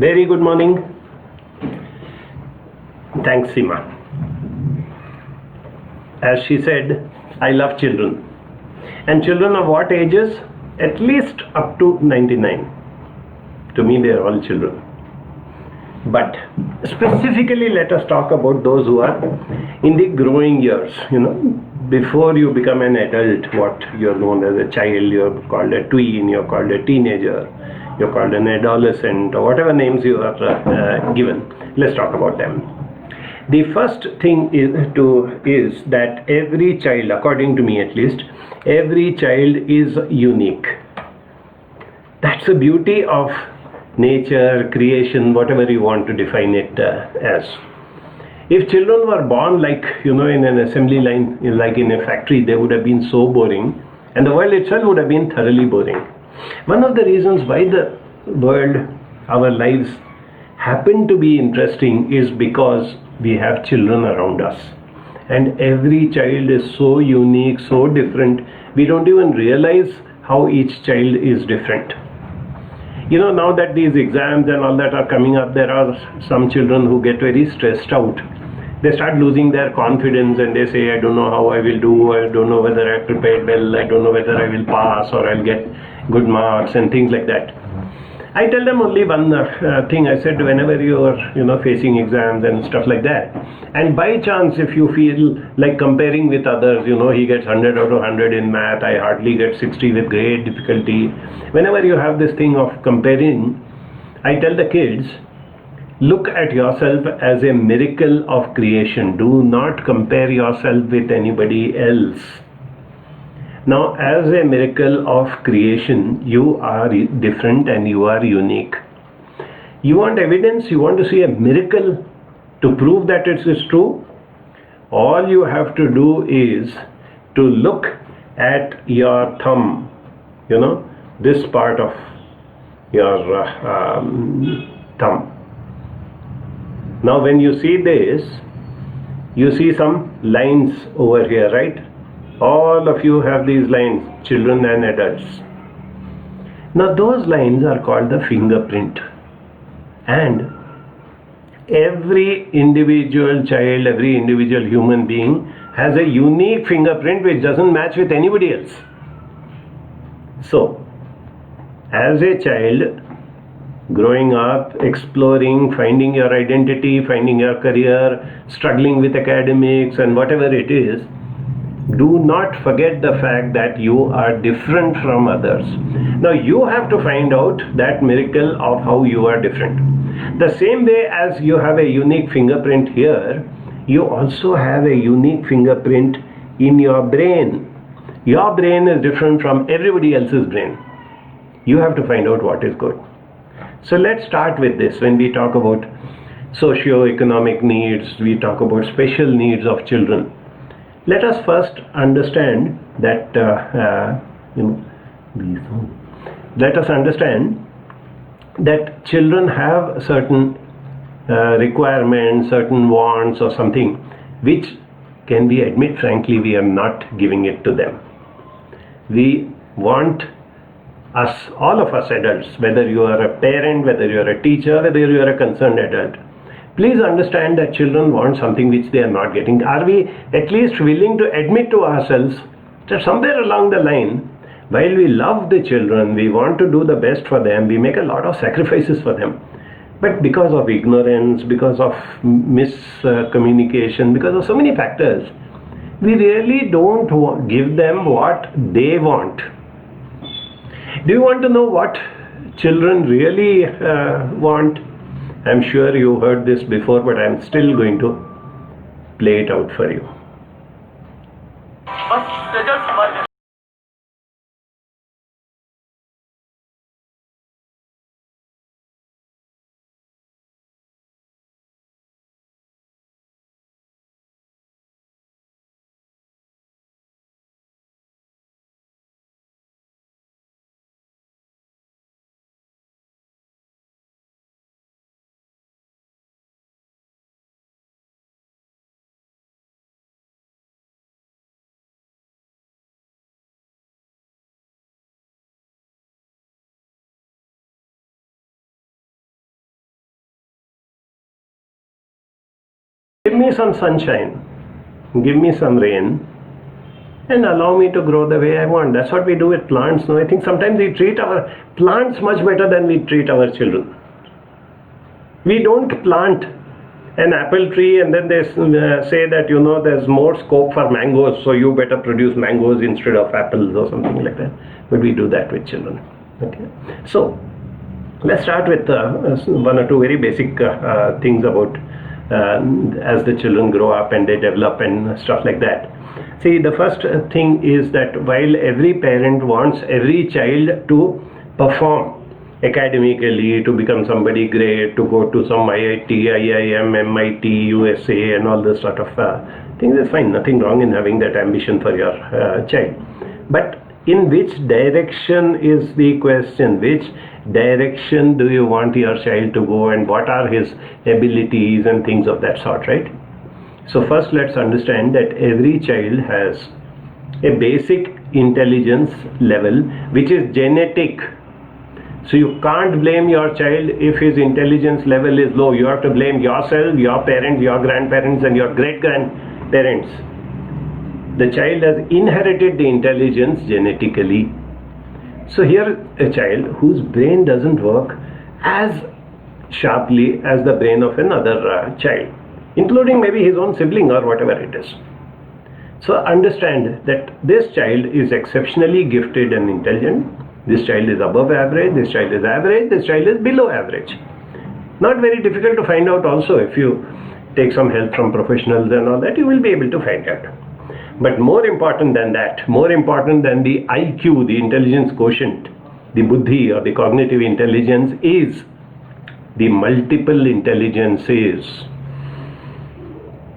Very good morning. Thanks, Seema. As she said, I love children. And children of what ages? At least up to 99. To me, they are all children. But specifically, let us talk about those who are in the growing years. Before you become an adult, what you're known as a child, you're called a tween, you're called a teenager, you're called an adolescent, or whatever names you are given. Let's talk about them. The first thing is that every child, according to me at least, every child is unique. That's the beauty of nature, creation, whatever you want to define it as. If children were born like, in an assembly line, like in a factory, they would have been so boring, and the world itself would have been thoroughly boring. One of the reasons why the world, our lives, happen to be interesting is because we have children around us. And every child is so unique, so different, we don't even realize how each child is different. Now that these exams and all that are coming up, there are some children who get very stressed out. They start losing their confidence and they say, I don't know how I will do, I don't know whether I prepared well, I don't know whether I will pass or I'll get good marks and things like that. I tell them only one thing. I said, whenever you are facing exams and stuff like that, and by chance if you feel like comparing with others, he gets 100 out of 100 in math, I hardly get 60 with great difficulty. Whenever you have this thing of comparing, I tell the kids, look at yourself as a miracle of creation. Do not compare yourself with anybody else. Now, as a miracle of creation, you are different and you are unique. You want evidence, you want to see a miracle to prove that it is true? All you have to do is to look at your thumb, this part of your thumb. Now, when you see this, you see some lines over here, right? All of you have these lines, children and adults. Now those lines are called the fingerprint. And every individual child, every individual human being has a unique fingerprint which doesn't match with anybody else. So, as a child, growing up, exploring, finding your identity, finding your career, struggling with academics and whatever it is, do not forget the fact that you are different from others. Now you have to find out that miracle of how you are different. The same way as you have a unique fingerprint here, you also have a unique fingerprint in your brain. Your brain is different from everybody else's brain. You have to find out what is good. So let's start with this. When we talk about socio-economic needs, we talk about special needs of children. Let us first understand that let us understand that children have certain requirements, certain wants or something which can we admit frankly we are not giving it to them. We want us, all of us adults, whether you are a parent, whether you are a teacher, whether you are a concerned adult, please understand that children want something which they are not getting. Are we at least willing to admit to ourselves that somewhere along the line, while we love the children, we want to do the best for them, we make a lot of sacrifices for them. But because of ignorance, because of miscommunication, because of so many factors, we really don't give them what they want. Do you want to know what children really want? I'm sure you heard this before, but I'm still going to play it out for you. Give me some sunshine, give me some rain, and allow me to grow the way I want. That's what we do with plants. No, I think sometimes we treat our plants much better than we treat our children. We don't plant an apple tree and then they say that, you know, there's more scope for mangoes, so you better produce mangoes instead of apples or something like that. But we do that with children. Okay. So let's start with one or two very basic things about as the children grow up and they develop and stuff like that. See, the first thing is that while every parent wants every child to perform academically, to become somebody great, to go to some IIT, IIM, MIT, USA and all this sort of things, is fine. Nothing wrong in having that ambition for your child. But in which direction is the question? Which direction do you want your child to go, and what are his abilities and things of that sort, right? So first let's understand that every child has a basic intelligence level which is genetic. So you can't blame your child if his intelligence level is low. You have to blame yourself, your parents, your grandparents and your great-grandparents. The child has inherited the intelligence genetically. So here a child whose brain doesn't work as sharply as the brain of another child, including maybe his own sibling or whatever it is. So understand that this child is exceptionally gifted and intelligent. This child is above average, this child is average, this child is below average. Not very difficult to find out also. If you take some help from professionals and all that, you will be able to find out. But more important than that, more important than the IQ, the intelligence quotient, the buddhi or the cognitive intelligence, is the multiple intelligences.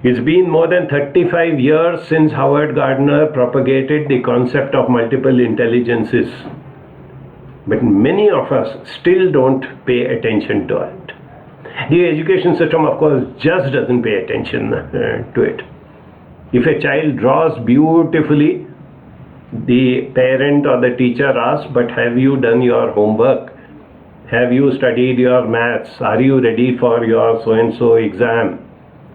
It's been more than 35 years since Howard Gardner propagated the concept of multiple intelligences. But many of us still don't pay attention to it. The education system, of course, just doesn't pay attention to it. If a child draws beautifully, the parent or the teacher asks, but have you done your homework? Have you studied your maths? Are you ready for your so-and-so exam?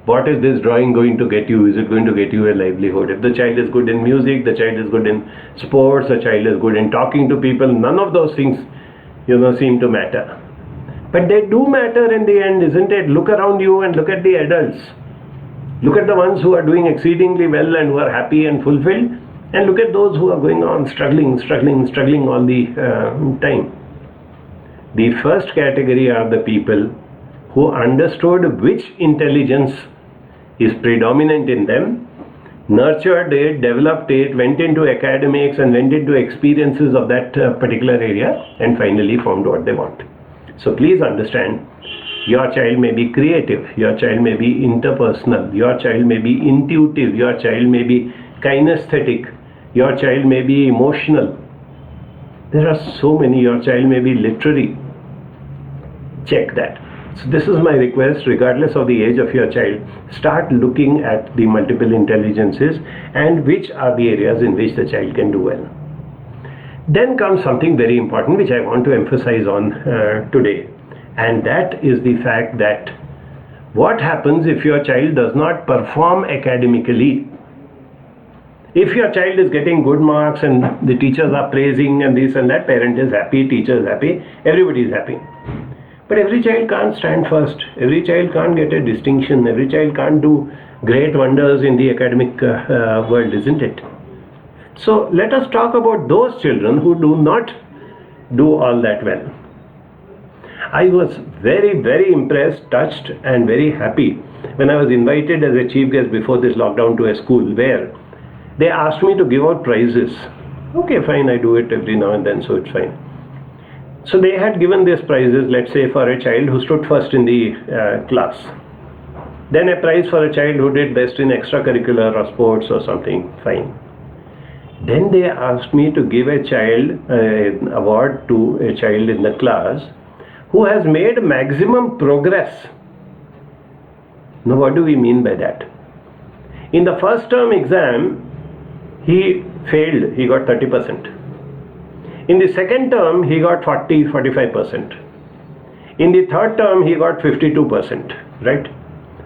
What is this drawing going to get you? Is it going to get you a livelihood? If the child is good in music, the child is good in sports, the child is good in talking to people, none of those things, seem to matter. But they do matter in the end, isn't it? Look around you and look at the adults. Look at the ones who are doing exceedingly well and who are happy and fulfilled, and look at those who are going on struggling all the time. The first category are the people who understood which intelligence is predominant in them, nurtured it, developed it, went into academics and went into experiences of that particular area, and finally found what they want. So please understand, your child may be creative, your child may be interpersonal, your child may be intuitive, your child may be kinesthetic, your child may be emotional. There are so many. Your child may be literary. Check that. So this is my request, regardless of the age of your child, start looking at the multiple intelligences and which are the areas in which the child can do well. Then comes something very important which I want to emphasize on today, and that is the fact that what happens if your child does not perform academically. If your child is getting good marks and the teachers are praising and this and that, parent is happy, teacher is happy, everybody is happy. But every child can't stand first. Every child can't get a distinction. Every child can't do great wonders in the academic world, isn't it? So let us talk about those children who do not do all that well. I was very, very impressed, touched and very happy when I was invited as a chief guest before this lockdown to a school where they asked me to give out prizes. Okay, fine, I do it every now and then, so it's fine. So they had given these prizes, let's say, for a child who stood first in the class. Then a prize for a child who did best in extracurricular or sports or something, fine. Then they asked me to give a child an award to a child in the class who has made maximum progress. Now what do we mean by that? In the first term exam, he failed, he got 30%. In the second term, he got 45%. In the third term, he got 52%, right?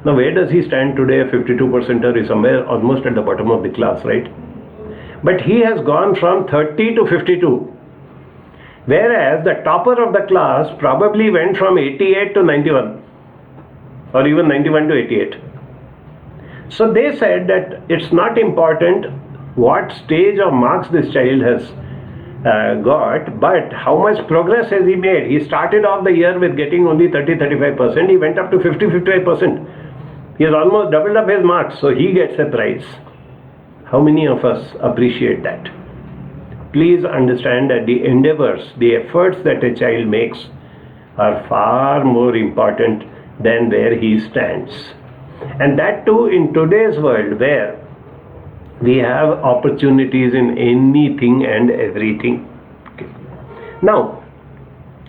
Now where does he stand today? A 52%er is somewhere almost at the bottom of the class, right? But he has gone from 30 to 52. Whereas the topper of the class probably went from 88 to 91 or even 91 to 88. So they said that it's not important what stage of marks this child has got, but how much progress has he made. He started off the year with getting only 30-35%. He went up to 50-55%. He has almost doubled up his marks, so he gets a prize. How many of us appreciate that? Please understand that the endeavors, the efforts that a child makes are far more important than where he stands. And that too in today's world where we have opportunities in anything and everything. Okay. Now,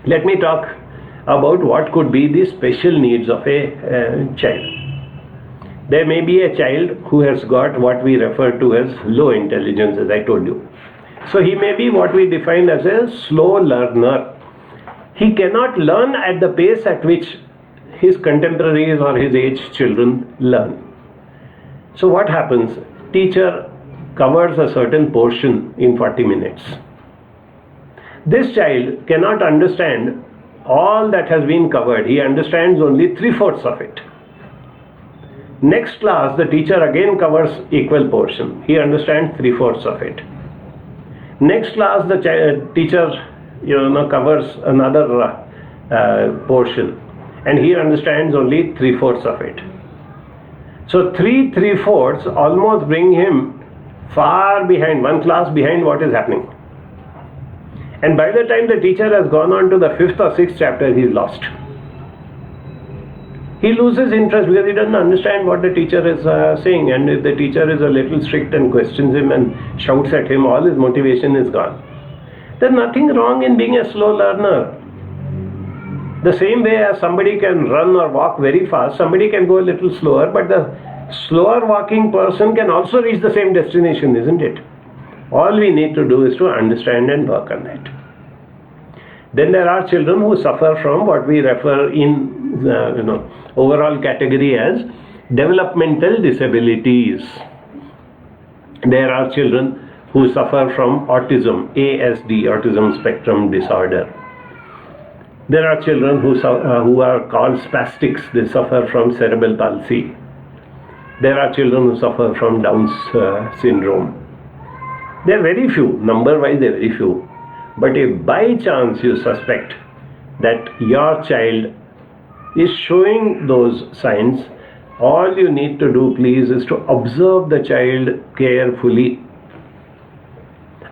let me talk about what could be the special needs of a child. There may be a child who has got what we refer to as low intelligence, as I told you. So he may be what we define as a slow learner. He cannot learn at the pace at which his contemporaries or his age children learn. So what happens? Teacher covers a certain portion in 40 minutes. This child cannot understand all that has been covered. He understands only 3/4 of it. Next class, the teacher again covers equal portion. He understands 3/4 of it. Next class, the teacher covers another portion, and he understands only 3/4 of it. So 3/4 almost bring him far behind, one class behind what is happening. And by the time the teacher has gone on to the 5th or 6th chapter, he is lost. He loses interest because he doesn't understand what the teacher is saying, and if the teacher is a little strict and questions him and shouts at him, all his motivation is gone. There's nothing wrong in being a slow learner. The same way as somebody can run or walk very fast, somebody can go a little slower, but the slower walking person can also reach the same destination, isn't it? All we need to do is to understand and work on it. Then there are children who suffer from what we refer in overall category as developmental disabilities. There are children who suffer from autism, ASD, autism spectrum disorder. There are children who are called spastics. They suffer from cerebral palsy. There are children who suffer from Down's syndrome. There are very few, number-wise they are very few. But if by chance you suspect that your child is showing those signs, all you need to do, please, is to observe the child carefully.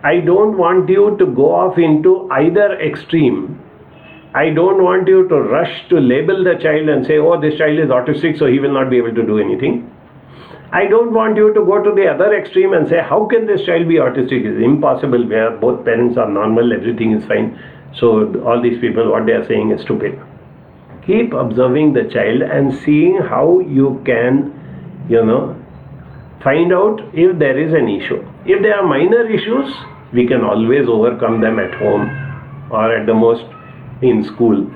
I don't want you to go off into either extreme. I don't want you to rush to label the child and say, oh, this child is autistic, so he will not be able to do anything. I don't want you to go to the other extreme and say, how can this child be autistic? It's impossible, where both parents are normal, everything is fine. So all these people, what they are saying is stupid. Keep observing the child and seeing how you can, find out if there is an issue. If there are minor issues, we can always overcome them at home or at the most in school.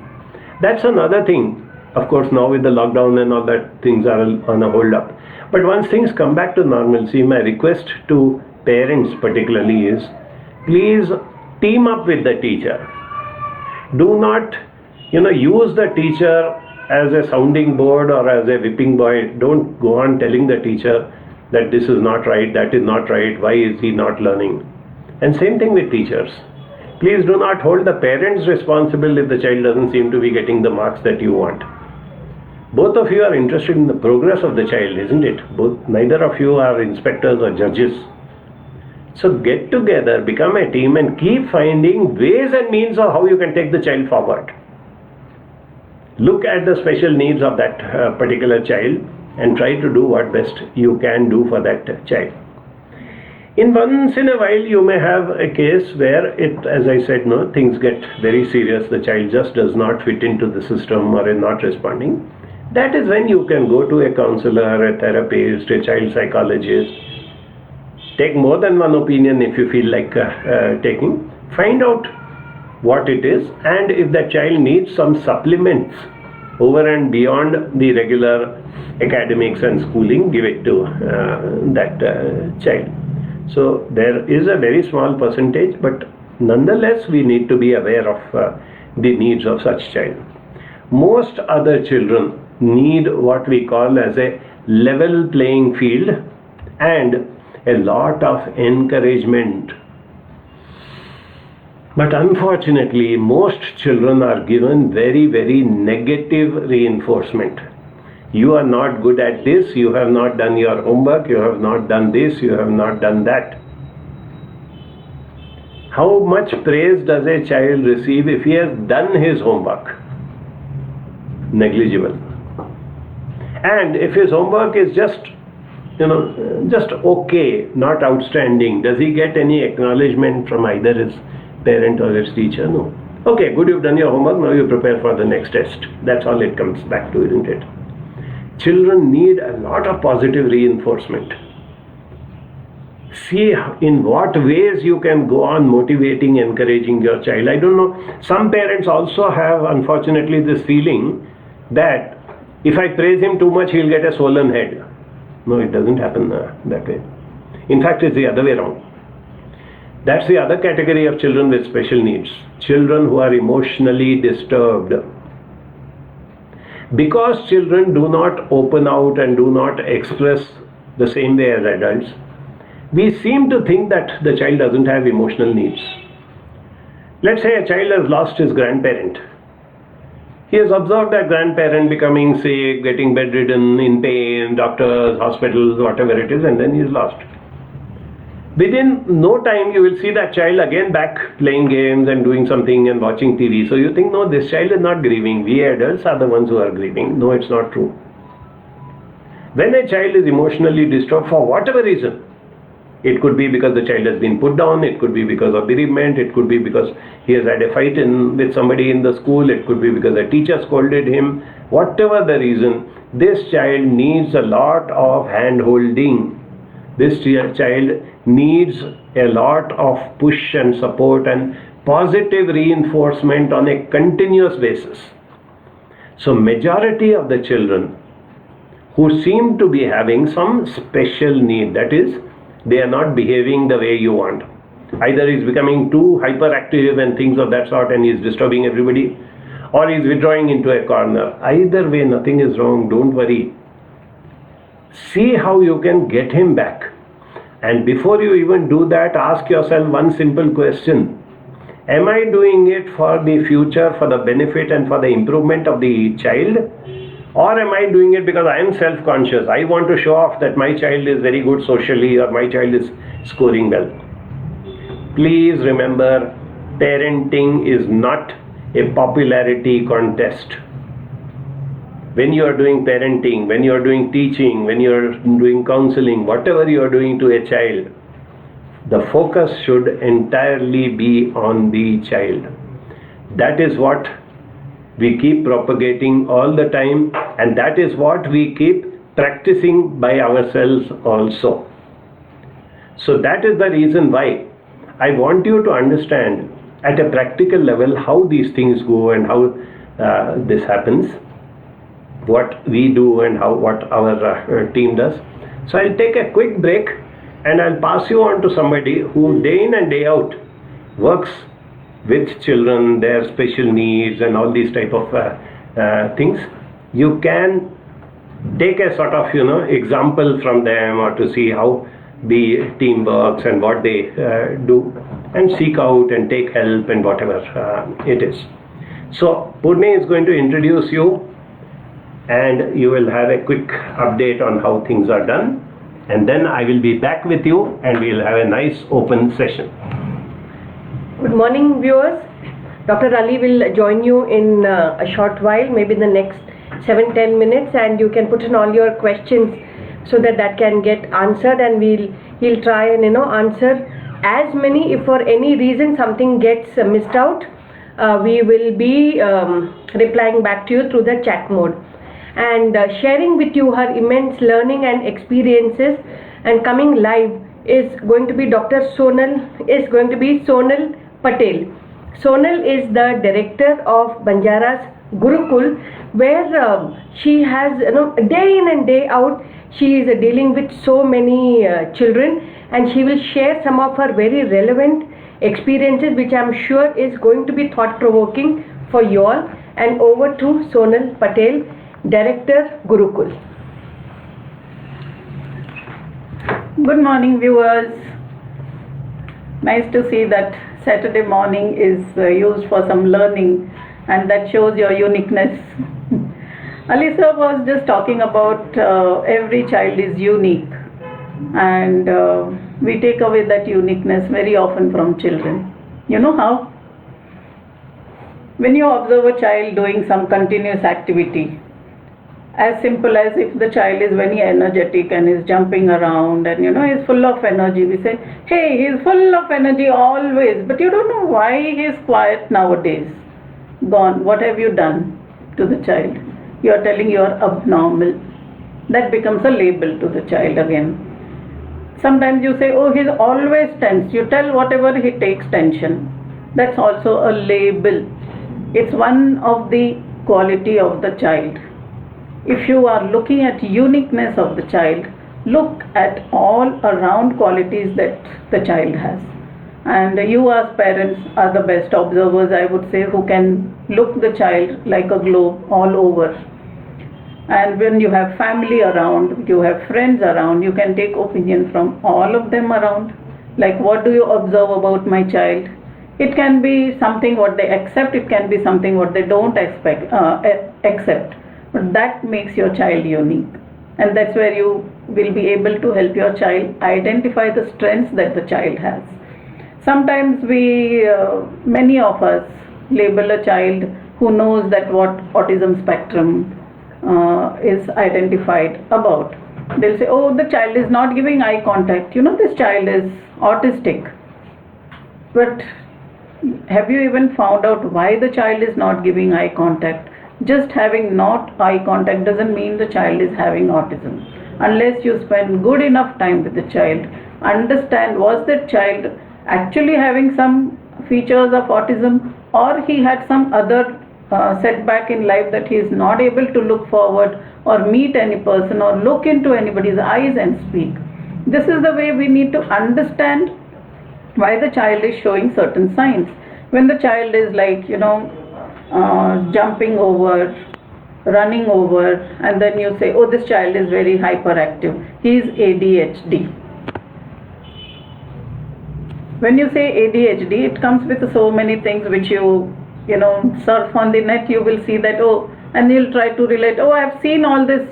That's another thing. Of course, now with the lockdown and all that, things are on a hold up. But once things come back to normalcy, my request to parents particularly is, please team up with the teacher. Do not, use the teacher as a sounding board or as a whipping boy. Don't go on telling the teacher that this is not right, that is not right, why is he not learning? And same thing with teachers. Please do not hold the parents responsible if the child doesn't seem to be getting the marks that you want. Both of you are interested in the progress of the child, isn't it? Neither of you are inspectors or judges. So get together, become a team, and keep finding ways and means of how you can take the child forward. Look at the special needs of that particular child and try to do what best you can do for that child. Once in a while, you may have a case where as I said, things get very serious. The child just does not fit into the system or is not responding. That is when you can go to a counselor, a therapist, a child psychologist. Take more than one opinion if you feel like taking. Find out what it is, and if the child needs some supplements over and beyond the regular academics and schooling, give it to that child. So there is a very small percentage, but nonetheless we need to be aware of the needs of such child. Most other children need what we call as a level playing field and a lot of encouragement. But unfortunately, most children are given very, very negative reinforcement. You are not good at this, you have not done your homework, you have not done this, you have not done that. How much praise does a child receive if he has done his homework? Negligible. And if his homework is just okay, not outstanding, does he get any acknowledgement from either his parent or his teacher? No. Okay, good, you've done your homework, now you prepare for the next test. That's all it comes back to, isn't it? Children need a lot of positive reinforcement. See in what ways you can go on motivating, encouraging your child. I don't know, some parents also have, unfortunately, this feeling that if I praise him too much, he'll get a swollen head. No, it doesn't happen that way. In fact, it's the other way around. That's the other category of children with special needs. Children who are emotionally disturbed. Because children do not open out and do not express the same way as adults, we seem to think that the child doesn't have emotional needs. Let's say a child has lost his grandparent. He has observed that grandparent becoming sick, getting bedridden, in pain, doctors, hospitals, whatever it is, and then he is lost. Within no time, you will see that child again back playing games and doing something and watching TV. So you think, no, this child is not grieving. We adults are the ones who are grieving. No, it's not true. When a child is emotionally disturbed for whatever reason, it could be because the child has been put down, it could be because of bereavement, it could be because he has had a fight with somebody in the school, it could be because a teacher scolded him. Whatever the reason, this child needs a lot of hand-holding. This child needs a lot of push and support and positive reinforcement on a continuous basis. So majority of the children who seem to be having some special need, that is, they are not behaving the way you want. Either he's becoming too hyperactive and things of that sort and he's disturbing everybody, or he's withdrawing into a corner. Either way, nothing is wrong, don't worry. See how you can get him back. And before you even do that, ask yourself one simple question. Am I doing it for the future, for the benefit and for the improvement of the child? Or am I doing it because I am self-conscious? I want to show off that my child is very good socially or my child is scoring well. Please remember, parenting is not a popularity contest. When you are doing parenting, when you are doing teaching, when you are doing counseling, whatever you are doing to a child, the focus should entirely be on the child. That is what we keep propagating all the time, and that is what we keep practicing by ourselves also. So that is the reason why I want you to understand at a practical level how these things go and how this happens, what we do and what our team does. So I'll take a quick break and I'll pass you on to somebody who day in and day out works with children, their special needs and all these type of things. You can take a sort of example from them, or to see how the team works and what they do, and seek out and take help and whatever it is. So Purni is going to introduce you, and you will have a quick update on how things are done, and then I will be back with you and we'll have a nice open session. Good morning, viewers. Dr. Ali will join you in a short while, maybe the next 7-10 minutes, and you can put in all your questions so that can get answered, and he'll try and answer as many. If for any reason something gets missed out, we will be replying back to you through the chat mode, and sharing with you her immense learning and experiences. And coming live is going to be Sonal Patel. Sonal is the director of Banjaras Gurukul, where she has, day in and day out, she is dealing with so many children, and she will share some of her very relevant experiences, which I'm sure is going to be thought-provoking for you all. And over to Sonal Patel, Director, Gurukul. Good morning, viewers. Nice to see that Saturday morning is used for some learning, and that shows your uniqueness. Alisa was just talking about every child is unique, and we take away that uniqueness very often from children. You know how? When you observe a child doing some continuous activity, as simple as if the child is very energetic and is jumping around and is full of energy, we say, hey, he's full of energy always, but you don't know why he's quiet nowadays. Gone. What have you done to the child? You are telling you are abnormal. That becomes a label to the child again. Sometimes you say, oh, he's always tense. You tell whatever he takes tension. That's also a label. It's one of the quality of the child. If you are looking at uniqueness of the child, look at all around qualities that the child has. And you as parents are the best observers, I would say, who can look the child like a globe all over. And when you have family around, you have friends around, you can take opinion from all of them around. Like, what do you observe about my child? It can be something what they accept, it can be something what they don't accept. But that makes your child unique. And that's where you will be able to help your child identify the strengths that the child has. Sometimes many of us label a child who knows that what autism spectrum is identified about. They'll say, oh, the child is not giving eye contact. This child is autistic. But have you even found out why the child is not giving eye contact? Just having not eye contact doesn't mean the child is having autism. Unless you spend good enough time with the child, understand, was that child actually having some features of autism, or he had some other setback in life that he is not able to look forward or meet any person or look into anybody's eyes and speak. This is the way we need to understand why the child is showing certain signs. When the child is like, jumping over, running over, and then you say, oh, this child is very hyperactive, he is ADHD. When you say ADHD, it comes with so many things which you surf on the net, you will see that, oh, and you'll try to relate, oh, I've seen all this,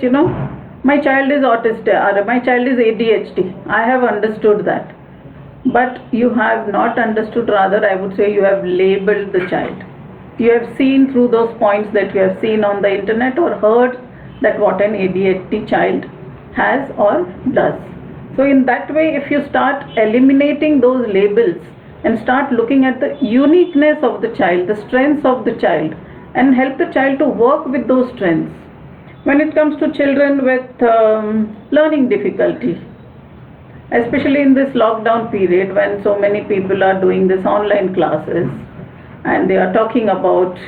my child is autistic, or my child is ADHD. I have understood that. But you have not understood, rather I would say you have labeled the child. You have seen through those points that you have seen on the internet or heard that what an ADHD child has or does. So in that way, if you start eliminating those labels and start looking at the uniqueness of the child, the strengths of the child, and help the child to work with those strengths. When it comes to children with learning difficulty, especially in this lockdown period when so many people are doing this online classes and they are talking about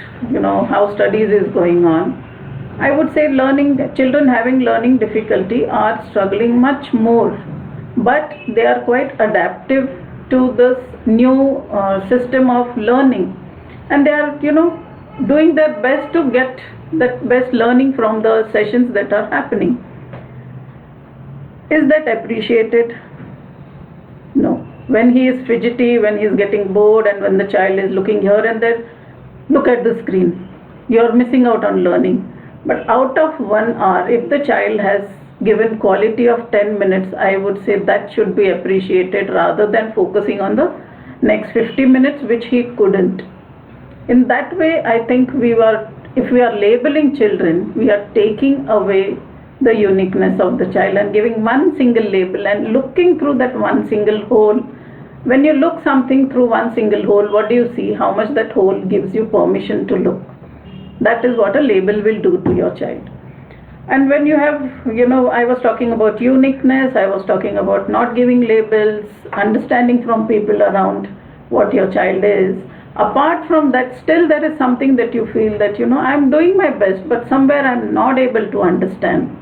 how studies is going on, I would say children having learning difficulty are struggling much more, but they are quite adaptive to this new system of learning, and they are doing their best to get that best learning from the sessions that are happening. Is that appreciated? No. When he is fidgety, when he is getting bored, and when the child is looking here and there, look at the screen. You are missing out on learning. But out of 1 hour, if the child has given quality of 10 minutes, I would say that should be appreciated rather than focusing on the next 50 minutes which he couldn't. In that way, I think if we are labeling children, we are taking away the uniqueness of the child and giving one single label and looking through that one single hole. When you look something through one single hole, what do you see? How much that hole gives you permission to look. That is what a label will do to your child. And when you have, I was talking about uniqueness, I was talking about not giving labels, understanding from people around what your child is, Apart from that, still there is something that you feel that, I'm doing my best, but somewhere I'm not able to understand.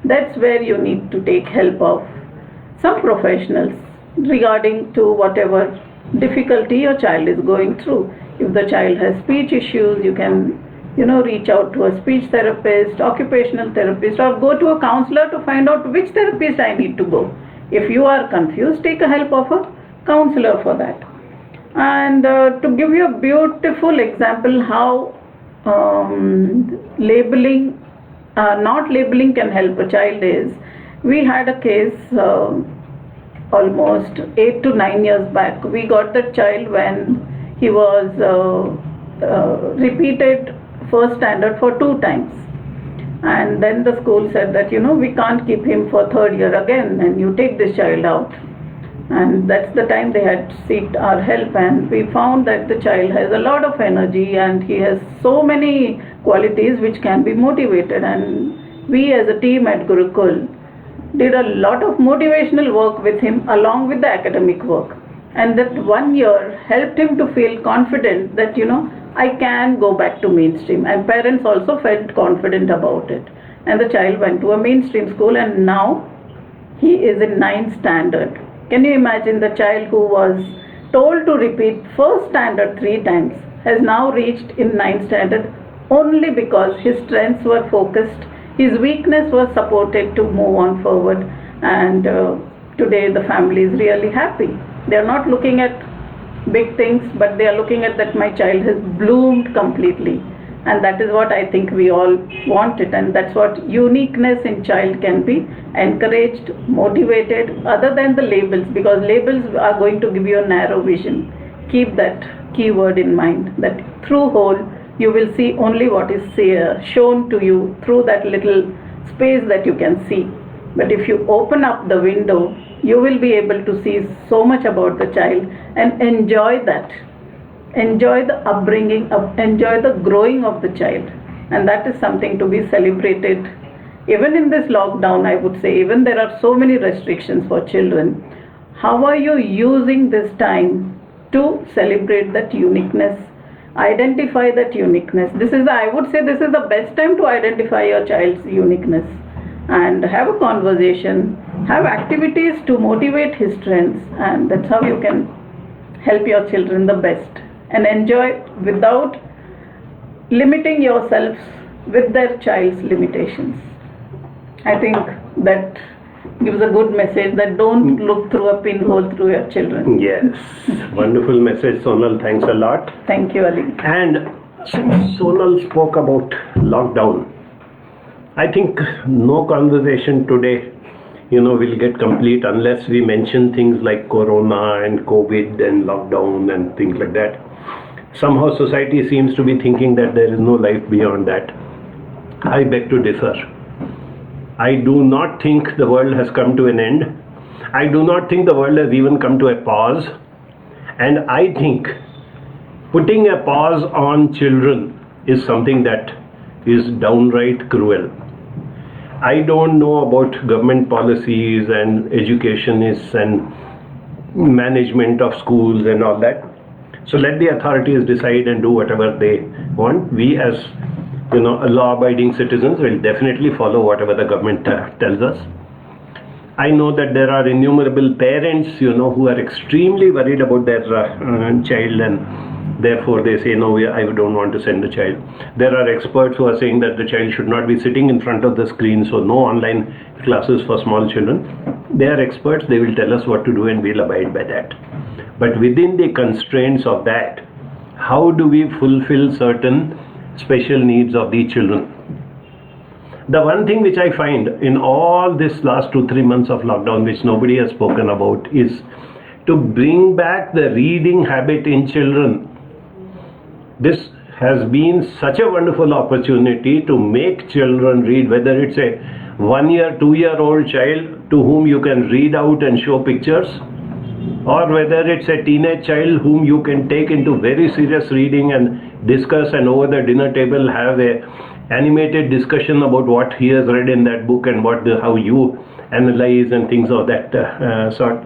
That's where you need to take help of some professionals regarding to whatever difficulty your child is going through. If the child has speech issues, you can, reach out to a speech therapist, occupational therapist, or go to a counselor to find out which therapist I need to go. If you are confused, take a help of a counselor for that. And to give you a beautiful example how not labeling can help a child is, we had a case almost 8 to 9 years back. We got the child when he was repeated first standard for 2 times. And then the school said that, we can't keep him for 3rd year again, and you take this child out. And that's the time they had sought our help, and we found that the child has a lot of energy and he has so many qualities which can be motivated. And we as a team at Gurukul did a lot of motivational work with him along with the academic work. And that 1 year helped him to feel confident that, I can go back to mainstream. And parents also felt confident about it. And the child went to a mainstream school, and now he is in 9th standard. Can you imagine the child who was told to repeat first standard 3 times has now reached in 9th standard only because his strengths were focused, his weakness was supported to move on forward, and today the family is really happy. They are not looking at big things, but they are looking at that my child has bloomed completely. And that is what I think we all wanted, and that's what uniqueness in child can be encouraged, motivated, other than the labels, because labels are going to give you a narrow vision. Keep that keyword in mind, that through whole you will see only what is shown to you through that little space that you can see. But if you open up the window, you will be able to see so much about the child and enjoy that. Enjoy the upbringing, enjoy the growing of the child, and that is something to be celebrated. Even in this lockdown, I would say, even there are so many restrictions for children, how are you using this time to celebrate that uniqueness, identify that uniqueness? I would say this is the best time to identify your child's uniqueness and have a conversation, have activities to motivate his strengths, and that's how you can help your children the best. And enjoy without limiting yourselves with their child's limitations. I think that gives a good message, that don't look through a pinhole through your children. Yes, wonderful message, Sonal. Thanks a lot. Thank you, Ali. And since Sonal spoke about lockdown, I think no conversation today, will get complete unless we mention things like Corona and COVID and lockdown and things like that. Somehow society seems to be thinking that there is no life beyond that. I beg to differ. I do not think the world has come to an end. I do not think the world has even come to a pause. And I think putting a pause on children is something that is downright cruel. I don't know about government policies and educationists and management of schools and all that. So let the authorities decide and do whatever they want. We as law-abiding citizens will definitely follow whatever the government tells us. I know that there are innumerable parents, who are extremely worried about their child, and therefore they say, no, I don't want to send the child. There are experts who are saying that the child should not be sitting in front of the screen, so no online classes for small children. They are experts, they will tell us what to do and we'll abide by that. But within the constraints of that, how do we fulfill certain special needs of the children? The one thing which I find in all this last 2-3 months of lockdown, which nobody has spoken about, is to bring back the reading habit in children. This has been such a wonderful opportunity to make children read, whether it's a 1-year, 2-year-old child to whom you can read out and show pictures, or whether it's a teenage child whom you can take into very serious reading and discuss, and over the dinner table have a animated discussion about what he has read in that book and how you analyze and things of that sort.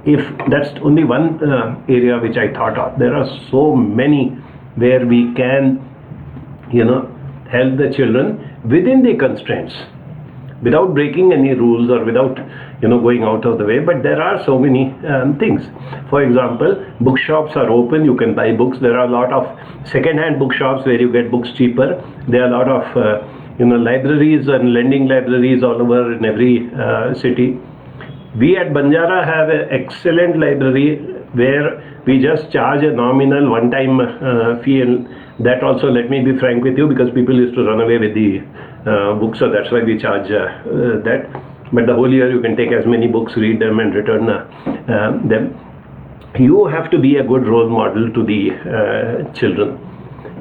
if that's only one area which I thought of. There are so many where we can, help the children within the constraints, without breaking any rules or without, going out of the way. But there are so many things. For example, bookshops are open. You can buy books. There are a lot of second-hand bookshops where you get books cheaper. There are a lot of, libraries and lending libraries all over in every city. We at Banjara have an excellent library where we just charge a nominal one-time fee, and that also, let me be frank with you, because people used to run away with the books, so that's why we charge that. But the whole year you can take as many books, read them and return them. You have to be a good role model to the children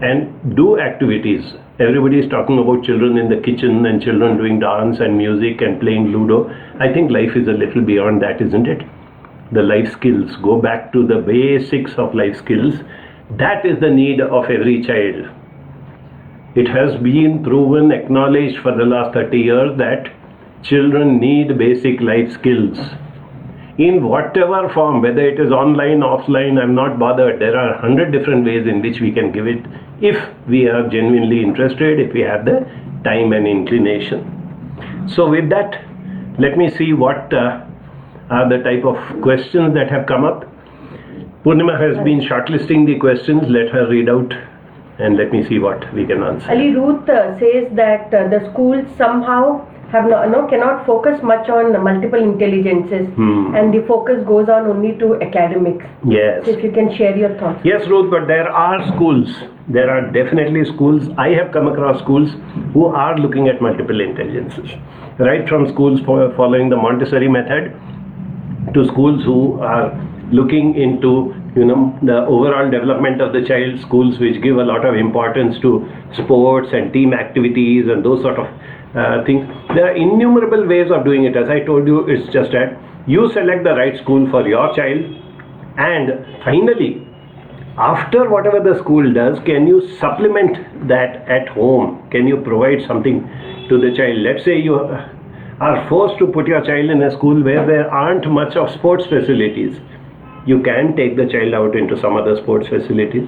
and do activities. Everybody is talking about children in the kitchen and children doing dance and music and playing Ludo. I think life is a little beyond that, isn't it? The life skills, go back to the basics of life skills. That is the need of every child. It has been proven, acknowledged for the last 30 years that children need basic life skills. In whatever form, whether it is online, offline, I'm not bothered. There are 100 different ways in which we can give it if we are genuinely interested, if we have the time and inclination. So with that, let me see what are the type of questions that have come up. Purnima has been shortlisting the questions. Let her read out and let me see what we can answer. Ali, Ruth says that the schools somehow have cannot focus much on multiple intelligences, and the focus goes on only to academics. Yes. So if you can share your thoughts. Yes, Ruth, but there are schools. There are definitely schools. I have come across schools who are looking at multiple intelligences. Right from schools following the Montessori method to schools who are looking into the overall development of the child, schools which give a lot of importance to sports and team activities and those sort of things. There are innumerable ways of doing it. As I told you, it's just that you select the right school for your child, and finally, after whatever the school does, can you supplement that at home? Can you provide something to the child? Let's say you are forced to put your child in a school where there aren't much of sports facilities. You can take the child out into some other sports facilities.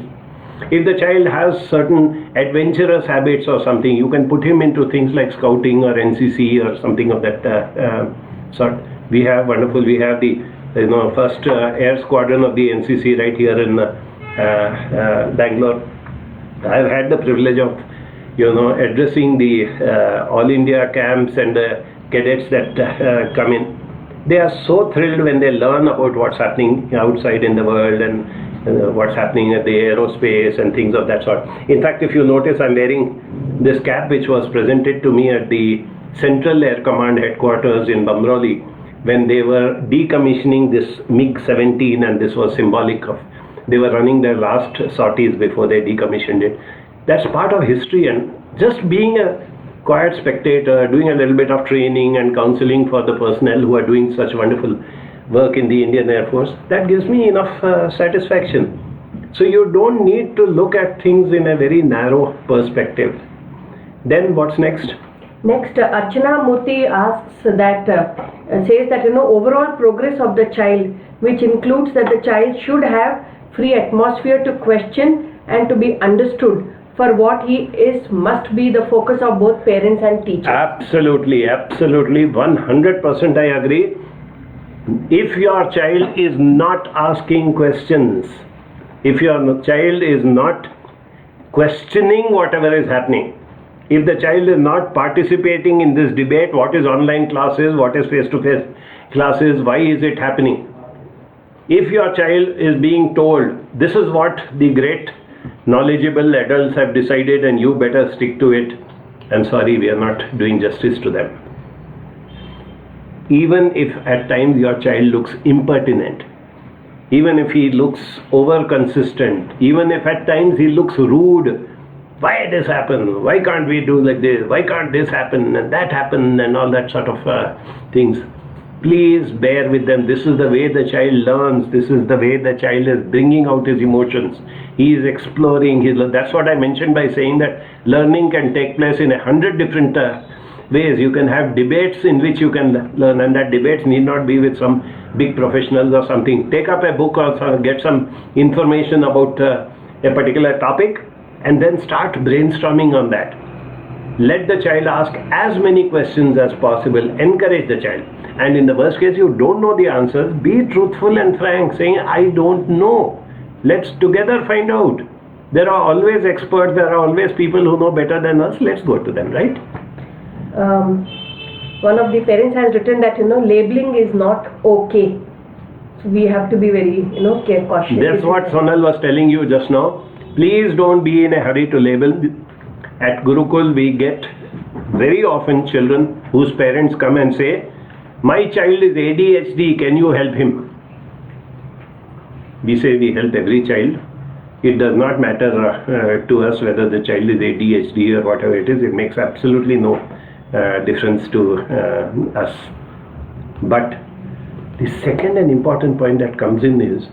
If the child has certain adventurous habits or something, you can put him into things like scouting or NCC or something of that sort. We have the first air squadron of the NCC right here in Bangalore. I've had the privilege of addressing the All India camps and the cadets that come in. They are so thrilled when they learn about what's happening outside in the world and what's happening at the aerospace and things of that sort. In fact, if you notice, I'm wearing this cap which was presented to me at the Central Air Command headquarters in Bamroli when they were decommissioning this MiG-17, and this was symbolic of they were running their last sorties before they decommissioned it. That's part of history, and just being a quiet spectator, doing a little bit of training and counseling for the personnel who are doing such wonderful work in the Indian Air Force, that gives me enough satisfaction. So you don't need to look at things in a very narrow perspective. Then what's next? Next, Archana Murthy asks that, says that overall progress of the child, which includes that the child should have free atmosphere to question and to be understood for what he is, must be the focus of both parents and teachers. Absolutely, 100% I agree. If your child is not asking questions, if your child is not questioning whatever is happening, if the child is not participating in this debate, what is online classes, what is face-to-face classes, why is it happening? If your child is being told, this is what the great knowledgeable adults have decided and you better stick to it, I'm sorry, we are not doing justice to them. Even if at times your child looks impertinent, even if he looks over consistent, even if at times he looks rude, why this happen? Why can't we do like this? Why can't this happen and that happen and all that sort of things? Please bear with them. This is the way the child learns. This is the way the child is bringing out his emotions. He is exploring his. That's what I mentioned by saying that learning can take place in 100 different ways. You can have debates in which you can learn, and that debates need not be with some big professionals or something. Take up a book or get some information about a particular topic and then start brainstorming on that. Let the child ask as many questions as possible. Encourage the child. And in the worst case, you don't know the answers, be truthful and frank, saying, I don't know. Let's together find out. There are always experts, there are always people who know better than us. Let's go to them, right? One of the parents has written that, labeling is not okay. So we have to be very, cautious. That's what Sonal was telling you just now. Please don't be in a hurry to label. At Gurukul, we get very often children whose parents come and say, my child is ADHD, can you help him? We say we help every child. It does not matter to us whether the child is ADHD or whatever it is. It makes absolutely no difference to us. But the second and important point that comes in is,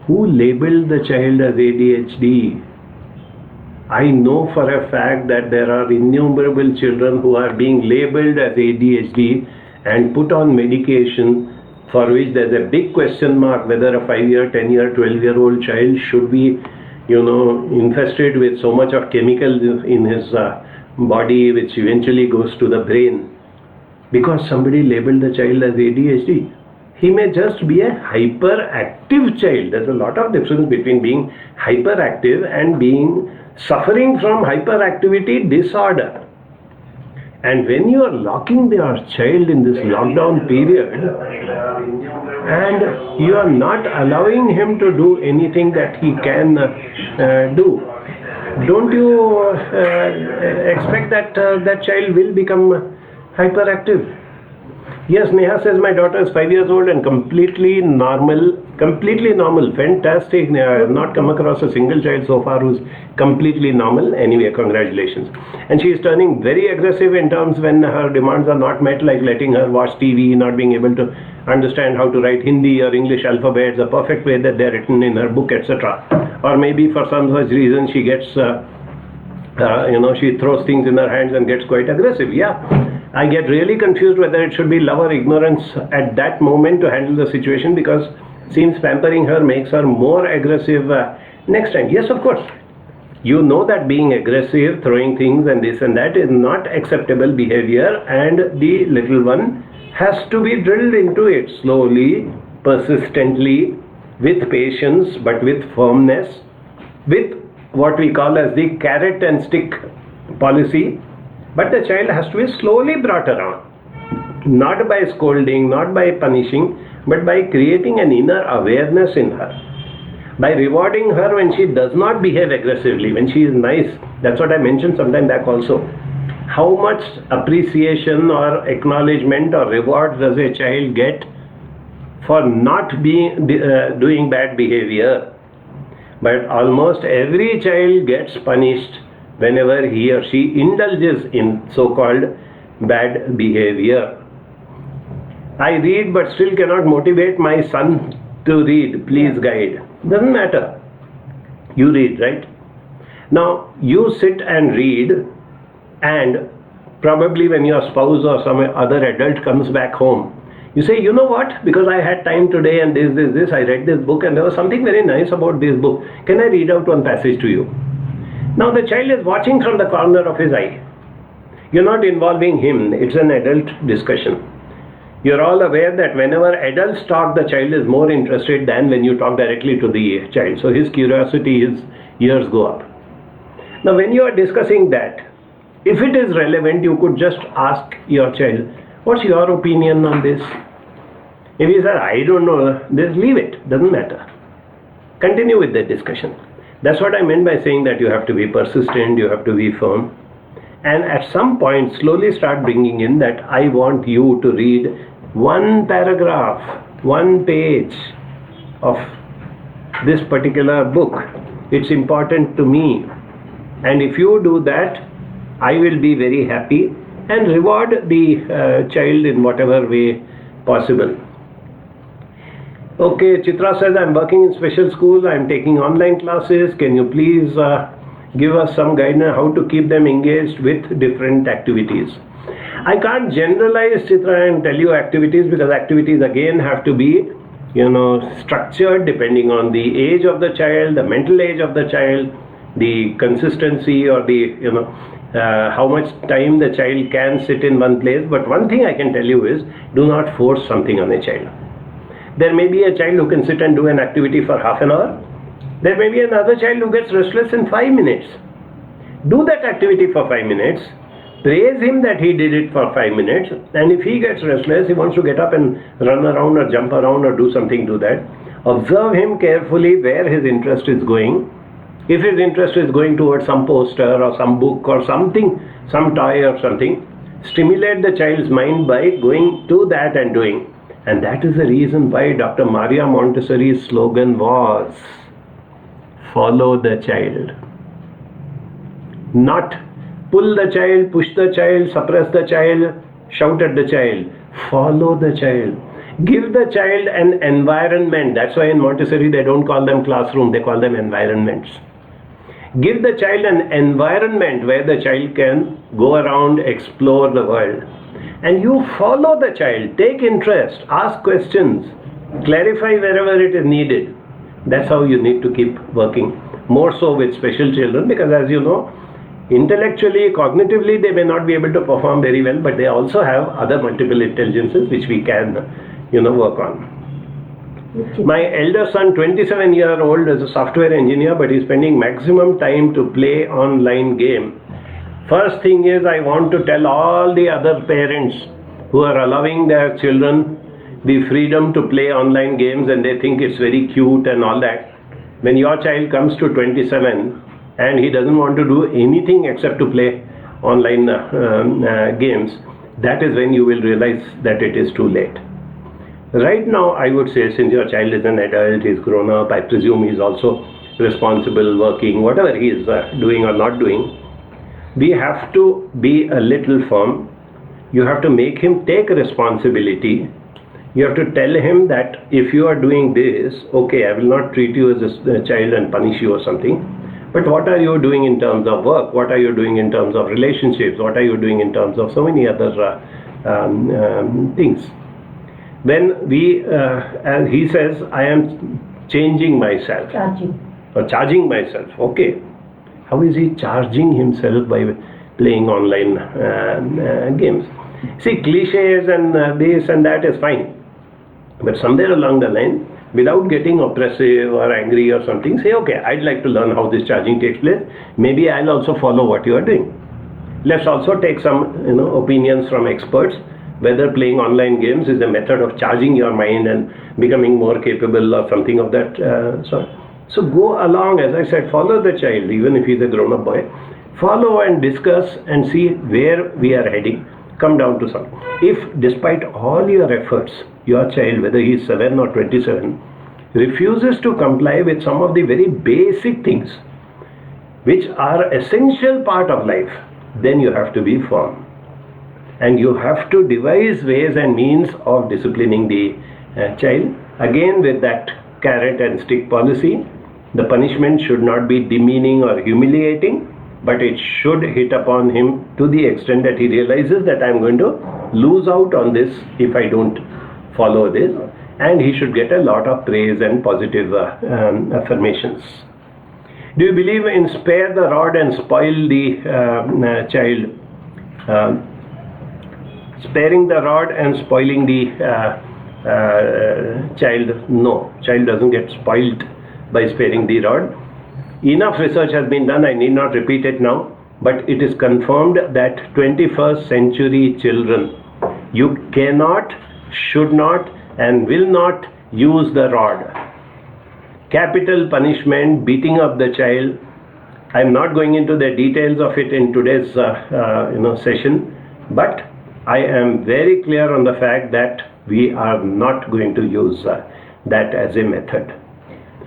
who labeled the child as ADHD? I know for a fact that there are innumerable children who are being labeled as ADHD and put on medication for which there's a big question mark whether a 5-year, 10-year, 12-year-old child should be, infested with so much of chemicals in his body, which eventually goes to the brain, because somebody labeled the child as ADHD. He may just be a hyperactive child. There's a lot of difference between being hyperactive and being suffering from hyperactivity disorder. And when you are locking your child in this lockdown period and you are not allowing him to do anything that he can do, don't you expect that that child will become hyperactive? Yes, Neha says my daughter is 5 years old and completely normal, fantastic. I have not come across a single child so far who's completely normal. Anyway, congratulations. And she is turning very aggressive in terms when her demands are not met, like letting her watch TV, not being able to understand how to write Hindi or English alphabets the perfect way that they're written in her book, etc. Or maybe for some such reason she gets, she throws things in her hands and gets quite aggressive. Yeah. I get really confused whether it should be love or ignorance at that moment to handle the situation, because seems pampering her makes her more aggressive next time. Yes, of course. You know that being aggressive, throwing things and this and that is not acceptable behavior, and the little one has to be drilled into it slowly, persistently, with patience, but with firmness, with what we call as the carrot and stick policy. But the child has to be slowly brought around, not by scolding, not by punishing, but by creating an inner awareness in her, by rewarding her when she does not behave aggressively, when she is nice. That's what I mentioned sometime back also. How much appreciation or acknowledgement or reward does a child get for not being doing bad behavior? But almost every child gets punished whenever he or she indulges in so-called bad behavior. I read but still cannot motivate my son to read. Please guide. Doesn't matter. You read, right? Now, you sit and read, and probably when your spouse or some other adult comes back home, you say, you know what, because I had time today and this, I read this book and there was something very nice about this book. Can I read out one passage to you? Now the child is watching from the corner of his eye. You're not involving him. It's an adult discussion. You're all aware that whenever adults talk, the child is more interested than when you talk directly to the child. So his curiosity, his ears go up. Now when you are discussing that, if it is relevant, you could just ask your child, what's your opinion on this? If he says, I don't know, just leave it. Doesn't matter. Continue with the discussion. That's what I meant by saying that you have to be persistent, you have to be firm. And at some point, slowly start bringing in that I want you to read one paragraph, one page of this particular book. It's important to me. And if you do that, I will be very happy, and reward the child in whatever way possible. Okay, Chitra says, I'm working in special school, I'm taking online classes. Can you please give us some guidance how to keep them engaged with different activities? I can't generalize, Chitra, and tell you activities, because activities again have to be, structured depending on the age of the child, the mental age of the child, the consistency, or the, how much time the child can sit in one place. But one thing I can tell you is, do not force something on a child. There may be a child who can sit and do an activity for half an hour. There may be another child who gets restless in 5 minutes. Do that activity for 5 minutes. Praise him that he did it for 5 minutes, and if he gets restless, he wants to get up and run around or jump around or do something to that. Observe him carefully where his interest is going. If his interest is going towards some poster or some book or something, some toy or something, stimulate the child's mind by going to that and doing. And that is the reason why Dr. Maria Montessori's slogan was, follow the child. Not pull the child, push the child, suppress the child, shout at the child. Follow the child. Give the child an environment. That's why in Montessori they don't call them classroom, they call them environments. Give the child an environment where the child can go around, explore the world. And you follow the child, take interest, ask questions, clarify wherever it is needed. That's how you need to keep working. More so with special children, because as you know, intellectually, cognitively, they may not be able to perform very well, but they also have other multiple intelligences which we can, work on. My elder son, 27-year-old, is a software engineer, but he's spending maximum time to play online game. First thing is, I want to tell all the other parents who are allowing their children the freedom to play online games and they think it's very cute and all that. When your child comes to 27 and he doesn't want to do anything except to play online games, that is when you will realize that it is too late. Right now, I would say, since your child is an adult, he's grown up, I presume he's also responsible, working, whatever he is doing or not doing, we have to be a little firm. You have to make him take responsibility. You have to tell him that if you are doing this, okay, I will not treat you as a child and punish you or something. But what are you doing in terms of work? What are you doing in terms of relationships? What are you doing in terms of so many other things? When as he says, I am changing myself. Charging myself. Okay. How is he charging himself by playing online games? See, cliches and this and that is fine. But somewhere along the line, without getting oppressive or angry or something, say, okay, I'd like to learn how this charging takes place. Maybe I'll also follow what you are doing. Let's also take some opinions from experts, whether playing online games is a method of charging your mind and becoming more capable or something of that sort. So go along, as I said, follow the child, even if he's a grown-up boy. Follow and discuss and see where we are heading. Come down to something. If despite all your efforts, your child, whether he is 7 or 27, refuses to comply with some of the very basic things which are essential part of life, then you have to be firm. And you have to devise ways and means of disciplining the child. Again, with that carrot and stick policy, the punishment should not be demeaning or humiliating, but it should hit upon him to the extent that he realizes that I'm going to lose out on this if I don't follow this, and he should get a lot of praise and positive affirmations. Do you believe in spare the rod and spoil the child? Sparing the rod and spoiling the child? No, child doesn't get spoiled by sparing the rod. Enough research has been done, I need not repeat it now, but it is confirmed that 21st century children, you cannot, should not, and will not use the rod. Capital punishment, beating up the child. I am not going into the details of it in today's session, but I am very clear on the fact that we are not going to use that as a method.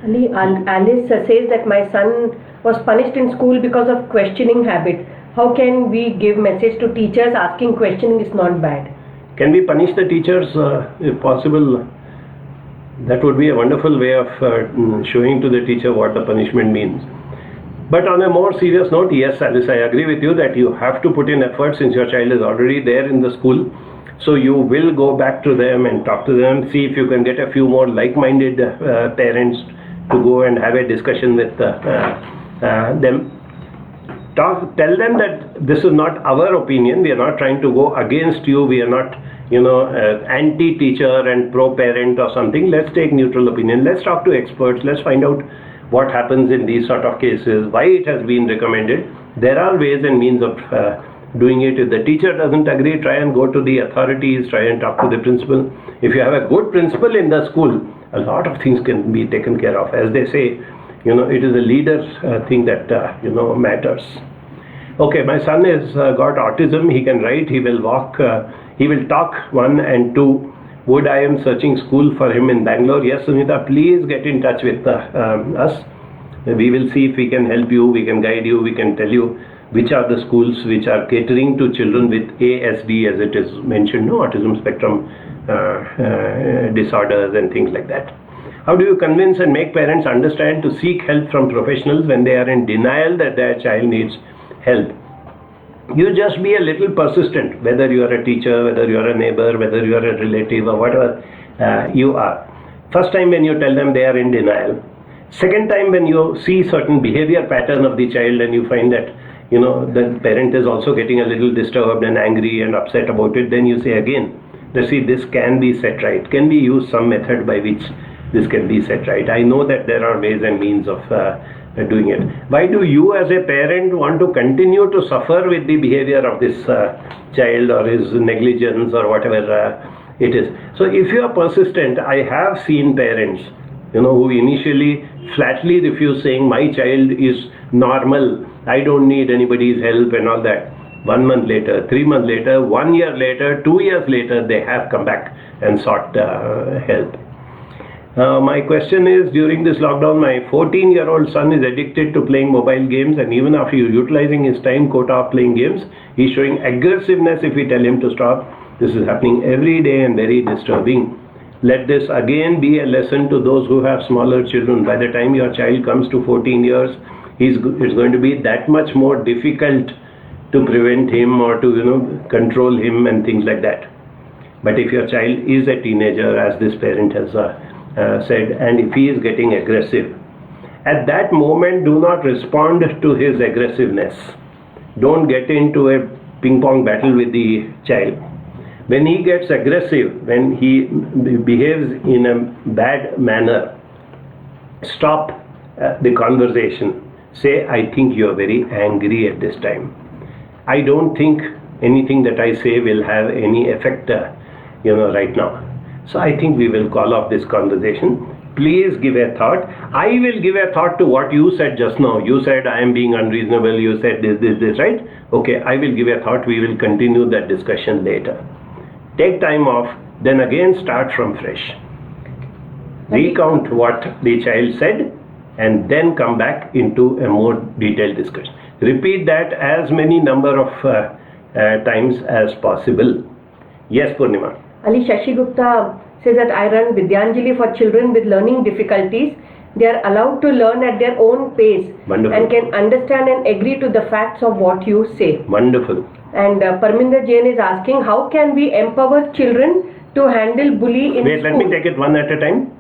Alice says that my son was punished in school because of questioning habit. How can we give message to teachers asking questioning is not bad? Can we punish the teachers if possible? That would be a wonderful way of showing to the teacher what the punishment means. But on a more serious note, yes, Alice, I agree with you that you have to put in effort since your child is already there in the school. So you will go back to them and talk to them, see if you can get a few more like-minded parents to go and have a discussion with them. Tell them that this is not our opinion. We are not trying to go against you. We are not, anti-teacher and pro-parent or something. Let's take neutral opinion. Let's talk to experts. Let's find out what happens in these sort of cases, why it has been recommended. There are ways and means of doing it. If the teacher doesn't agree, try and go to the authorities, try and talk to the principal. If you have a good principal in the school, a lot of things can be taken care of. As they say, it is a leader's thing that, matters. Okay, my son has got autism. He can write, he will walk, he will talk, 1 and 2. Would I am searching school for him in Bangalore? Yes, Sunita, please get in touch with us. We will see if we can help you, we can guide you, we can tell you which are the schools which are catering to children with ASD, as it is mentioned, autism spectrum disorders and things like that. How do you convince and make parents understand to seek help from professionals when they are in denial that their child needs help? You just be a little persistent, whether you are a teacher, whether you are a neighbor, whether you are a relative or whatever you are. First time when you tell them, they are in denial. Second time when you see certain behavior pattern of the child and you find that the parent is also getting a little disturbed and angry and upset about it, then you say again, let's see, this can be set right. Can we use some method by which this can be set right? I know that there are ways and means of doing it. Why do you as a parent want to continue to suffer with the behavior of this child or his negligence or whatever it is? So if you are persistent, I have seen parents who initially flatly refuse, saying my child is normal, I don't need anybody's help and all that. 1 month later, 3 months later, 1 year later, 2 years later, they have come back and sought help. My question is, during this lockdown, my 14-year-old son is addicted to playing mobile games, and even after utilizing his time quota of playing games, he's showing aggressiveness if we tell him to stop. This is happening every day and very disturbing. Let this again be a lesson to those who have smaller children. By the time your child comes to 14 years, it's going to be that much more difficult to prevent him or to control him and things like that. But if your child is a teenager, as this parent has said, and if he is getting aggressive, at that moment do not respond to his aggressiveness. Don't get into a ping pong battle with the child. When he gets aggressive, when he behaves in a bad manner, stop the conversation. Say, I think you are very angry at this time. I don't think anything that I say will have any effect right now. So I think we will call off this conversation. Please give a thought. I will give a thought to what you said just now. You said I am being unreasonable. You said this, right? Okay, I will give a thought. We will continue that discussion later. Take time off, then again start from fresh. Recount what the child said and then come back into a more detailed discussion. Repeat that as many number of times as possible. Yes, Purnima. Ali, Shashi Gupta says that I run Vidyanjali for children with learning difficulties. They are allowed to learn at their own pace. Wonderful. And can understand and agree to the facts of what you say. Wonderful. And Parminder Jain is asking, how can we empower children to handle bully in Wait, school? let me take it one at a time.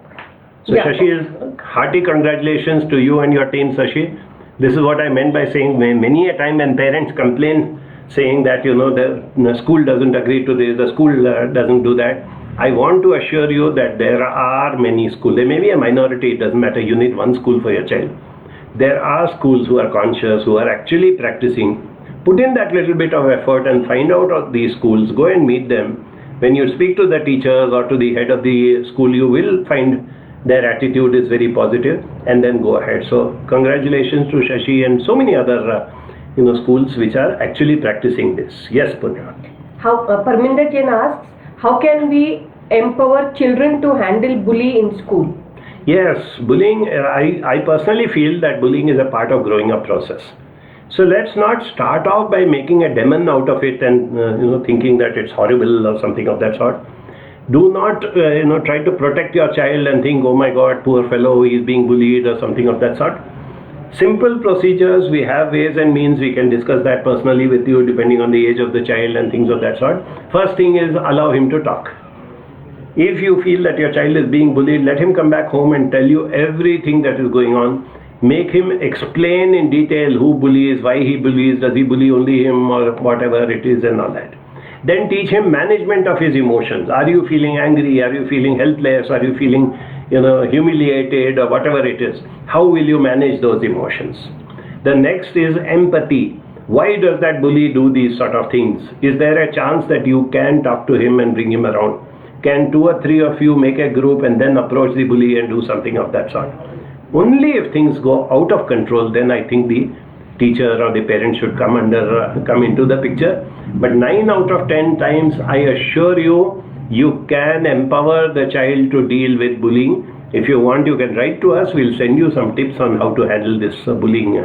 So Yeah. Shashi, is hearty congratulations to you and your team, Shashi. This is what I meant by saying many a time when parents complain, saying that the school doesn't agree to this, the school doesn't do that. I want to assure you that there are many schools. There may be a minority, it doesn't matter. You need one school for your child. There are schools who are conscious, who are actually practicing. Put in that little bit of effort and find out of these schools. Go and meet them. When you speak to the teachers or to the head of the school, you will find their attitude is very positive, and then go ahead. So congratulations to Shashi and so many other schools which are actually practicing this. Yes, Punya. How Parminder Jain asks, how can we empower children to handle bully in school? Yes, bullying, I personally feel that bullying is a part of growing up process. So let's not start off by making a demon out of it and thinking that it's horrible or something of that sort. Do not try to protect your child and think, oh my God, poor fellow, he is being bullied or something of that sort. Simple procedures, we have ways and means, we can discuss that personally with you depending on the age of the child and things of that sort. First thing is allow him to talk. If you feel that your child is being bullied, let him come back home and tell you everything that is going on. Make him explain in detail who bullies, why he bullies, does he bully only him or whatever it is and all that. Then teach him management of his emotions. Are you feeling angry? Are you feeling helpless? Are you feeling humiliated or whatever it is? How will you manage those emotions? The next is empathy. Why does that bully do these sort of things? Is there a chance that you can talk to him and bring him around? Can 2 or 3 of you make a group and then approach the bully and do something of that sort? Only if things go out of control, then I think the teacher or the parent should come into the picture. But 9 out of 10 times, I assure you, you can empower the child to deal with bullying. If you want, you can write to us. We'll send you some tips on how to handle this bullying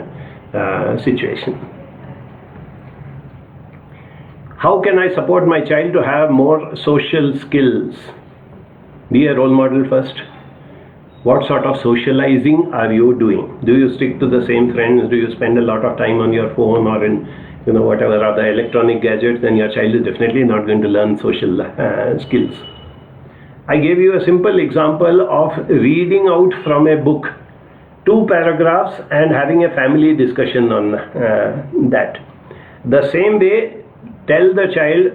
situation. How can I support my child to have more social skills? Be a role model first. What sort of socializing are you doing? Do you stick to the same friends? Do you spend a lot of time on your phone or in whatever other electronic gadgets? Then your child is definitely not going to learn social skills. I gave you a simple example of reading out from a book 2 paragraphs and having a family discussion on that. The same way, tell the child,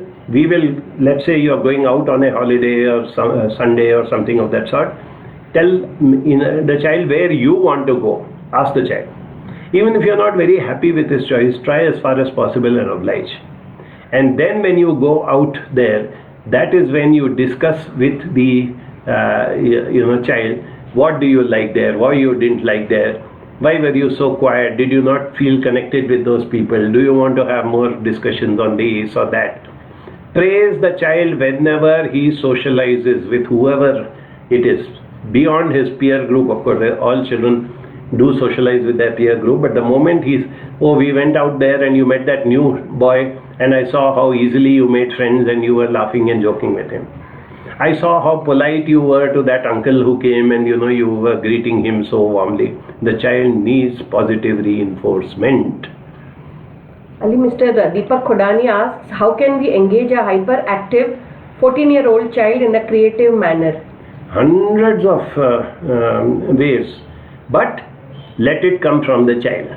let's say you are going out on a holiday or Sunday or something of that sort. Tell the child where you want to go. Ask the child. Even if you are not very happy with his choice, try as far as possible and oblige. And then when you go out there, that is when you discuss with the child, what do you like there, why you didn't like there, why were you so quiet, did you not feel connected with those people, do you want to have more discussions on this or that. Praise the child whenever he socializes with whoever it is, beyond his peer group. Of course, all children do socialize with their peer group, but the moment we went out there and you met that new boy and I saw how easily you made friends and you were laughing and joking with him. I saw how polite you were to that uncle who came and you were greeting him so warmly. The child needs positive reinforcement. Ali, Mr. Deepak Khodani asks, how can we engage a hyperactive 14-year-old child in a creative manner? Hundreds of ways, but let it come from the child.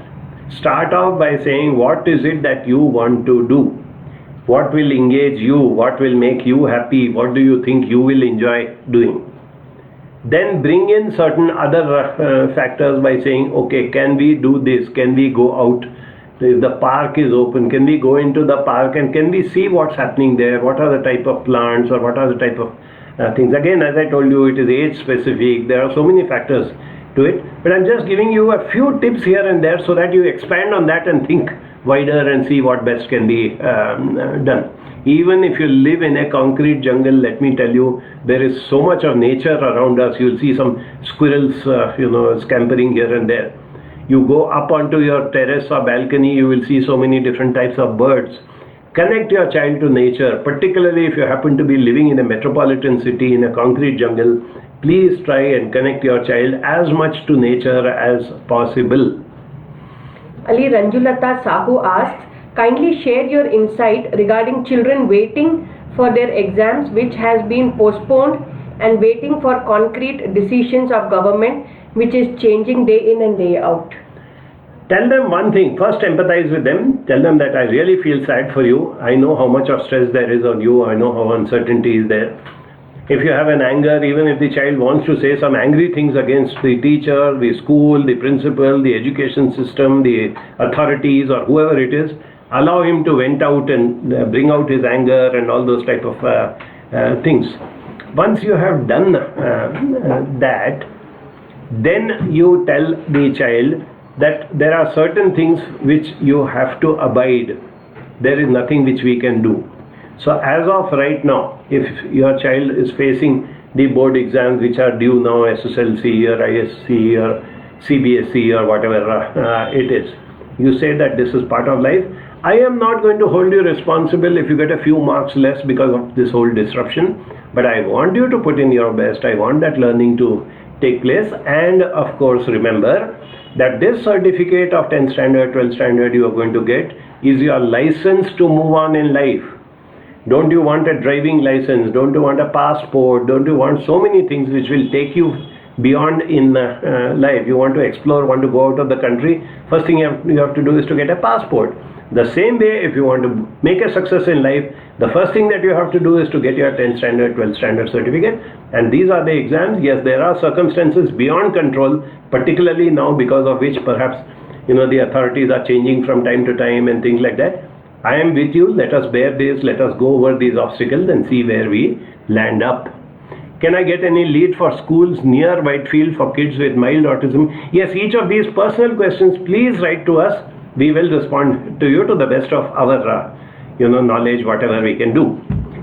Start off by saying, what is it that you want to do? What will engage you? What will make you happy? What do you think you will enjoy doing? Then bring in certain other factors by saying, okay, can we do this? Can we go out? If the park is open, can we go into the park and can we see what's happening there? What are the type of plants or what are the type of things? Again, as I told you, it is age specific. There are so many factors to it, but I'm just giving you a few tips here and there so that you expand on that and think wider and see what best can be done. Even if you live in a concrete jungle, let me tell you, there is so much of nature around us. You'll see some squirrels, scampering here and there. You go up onto your terrace or balcony, you will see so many different types of birds. Connect your child to nature, particularly if you happen to be living in a metropolitan city in a concrete jungle. Please try and connect your child as much to nature as possible. Ali, Ranjulata Sahu asks, kindly share your insight regarding children waiting for their exams which has been postponed and waiting for concrete decisions of government which is changing day in and day out. Tell them one thing. First, empathize with them. Tell them that I really feel sad for you. I know how much of stress there is on you. I know how uncertainty is there. If you have an anger, even if the child wants to say some angry things against the teacher, the school, the principal, the education system, the authorities or whoever it is, allow him to vent out and bring out his anger and all those type of things. Once you have done that, then you tell the child that there are certain things which you have to abide. There is nothing which we can do. So as of right now, if your child is facing the board exams which are due now, SSLC or ISC or CBSE or whatever it is, you say that this is part of life. I am not going to hold you responsible if you get a few marks less because of this whole disruption, but I want you to put in your best. I want that learning to take place, and of course remember, that this certificate of 10th standard, 12th standard you are going to get is your license to move on in life. Don't you want a driving license? Don't you want a passport? Don't you want so many things which will take you beyond in life? You want to explore, want to go out of the country. First thing you have to do is to get a passport. The same way, if you want to make a success in life, the first thing that you have to do is to get your 10th standard, 12th standard certificate. And these are the exams. Yes, there are circumstances beyond control, particularly now, because of which perhaps the authorities are changing from time to time and things like that. I am with you. Let us bear this. Let us go over these obstacles and see where we land up. Can I get any lead for schools near Whitefield for kids with mild autism? Yes, each of these personal questions, please write to us. We will respond to you to the best of our knowledge, whatever we can do.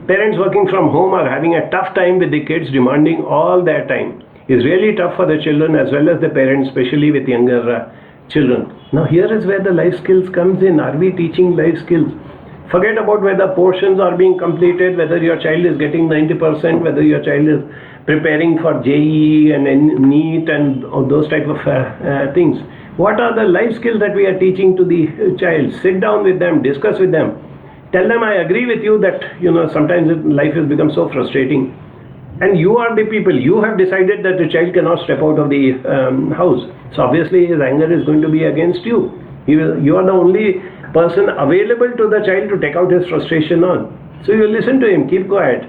Parents working from home are having a tough time with the kids demanding all their time. It's really tough for the children as well as the parents, especially with younger children. Now here is where the life skills comes in. Are we teaching life skills? Forget about whether portions are being completed, whether your child is getting 90%, whether your child is preparing for JEE and NEET and all those type of things. What are the life skills that we are teaching to the child? Sit down with them, discuss with them. Tell them, I agree with you that, sometimes life has become so frustrating. And you are the people. You have decided that the child cannot step out of the house. So obviously his anger is going to be against you. You are the only person available to the child to take out his frustration on. So you listen to him, keep quiet.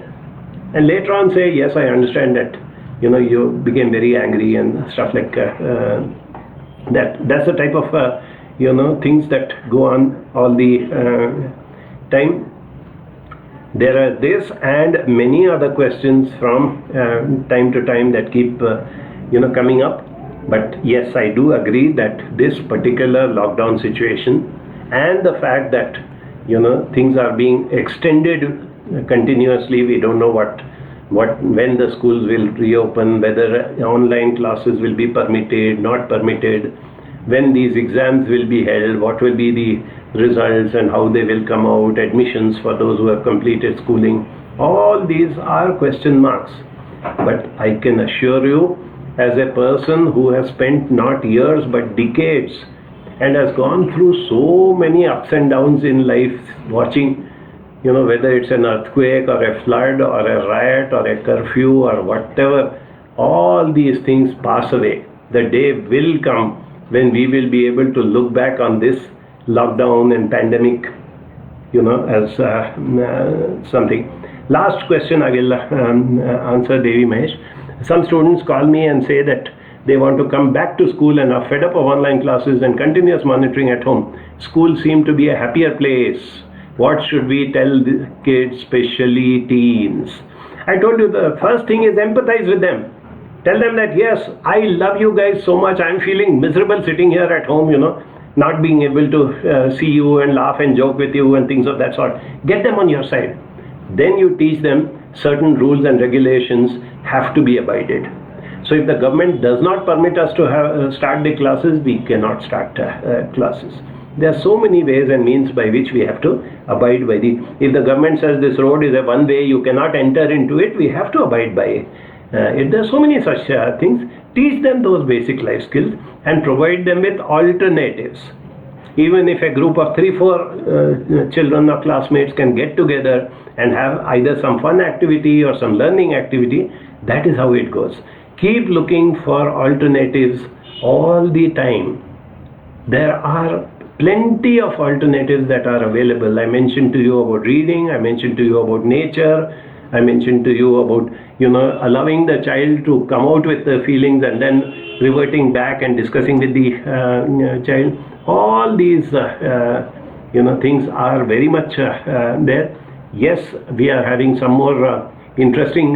And later on say, yes, I understand that, you became very angry and stuff like that. That's the type of, things that go on all the time. There are this and many other questions from time to time that keep, coming up. But yes, I do agree that this particular lockdown situation and the fact that, things are being extended continuously, we don't know when the schools will reopen, whether online classes will be permitted, not permitted, when these exams will be held, what will be the results and how they will come out, admissions for those who have completed schooling. All these are question marks. But I can assure you, as a person who has spent not years but decades and has gone through so many ups and downs in life, watching, whether it's an earthquake or a flood or a riot or a curfew or whatever, all these things pass away. The day will come when we will be able to look back on this lockdown and pandemic, as something. Last question I will answer, Devi Mahesh. Some students call me and say that they want to come back to school and are fed up of online classes and continuous monitoring at home. Schools seem to be a happier place. What should we tell the kids, especially teens? I told you the first thing is empathize with them. Tell them that, yes, I love you guys so much. I'm feeling miserable sitting here at home, not being able to see you and laugh and joke with you and things of that sort. Get them on your side. Then you teach them certain rules and regulations have to be abided. So if the government does not permit us to start the classes, we cannot start classes. There are so many ways and means by which we have to abide by if the government says this road is a one way, you cannot enter into it, we have to abide by it. There are so many such things. Teach them those basic life skills and provide them with alternatives. Even if a group of 3-4 children or classmates can get together and have either some fun activity or some learning activity, that is how it goes. Keep looking for alternatives all the time. There are plenty of alternatives that are available. I mentioned to you about reading, I mentioned to you about nature, I mentioned to you about, allowing the child to come out with the feelings and then reverting back and discussing with the child. All these, things are very much there. Yes, we are having some more interesting